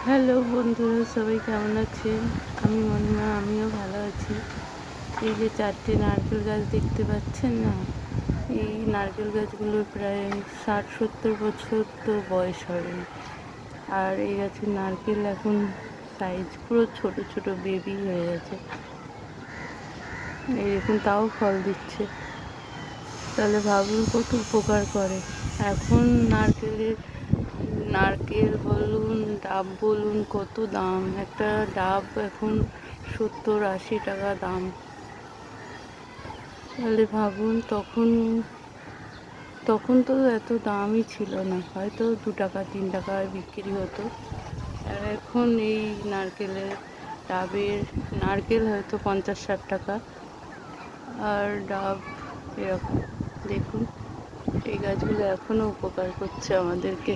Hello বন্ধুরা, সবাই কেমন আছেন? আমি মনিমা, আমিও ভালো আছি। এই যে 4টে নারকেল গাছ দেখতে পাচ্ছেন না, এই নারকেল গাছগুলোর প্রায় 60-70 বছর তো বয়স হবে। আর এই গাছের নারকেল এখন সাইজ পুরো ছোট ছোট বেবি হয়ে গেছে। এই দেখুন, তাও ফল দিচ্ছে। তাহলে ভাবুন কত উপকার করে। এখন নারকেল বলুন, ডাব বলুন, কত দাম। একটা ডাব এখন 70-80 টাকা দাম। তাহলে ভাবুন, তখন তো এত দামই ছিল না, হয়তো 2 টাকা 3 টাকায় বিক্রি হতো। আর এখন এই নারকেল হয়তো 50-60 টাকা, আর ডাব এরকম। দেখুন, এই গাছগুলো এখনো উপকার করছে আমাদেরকে।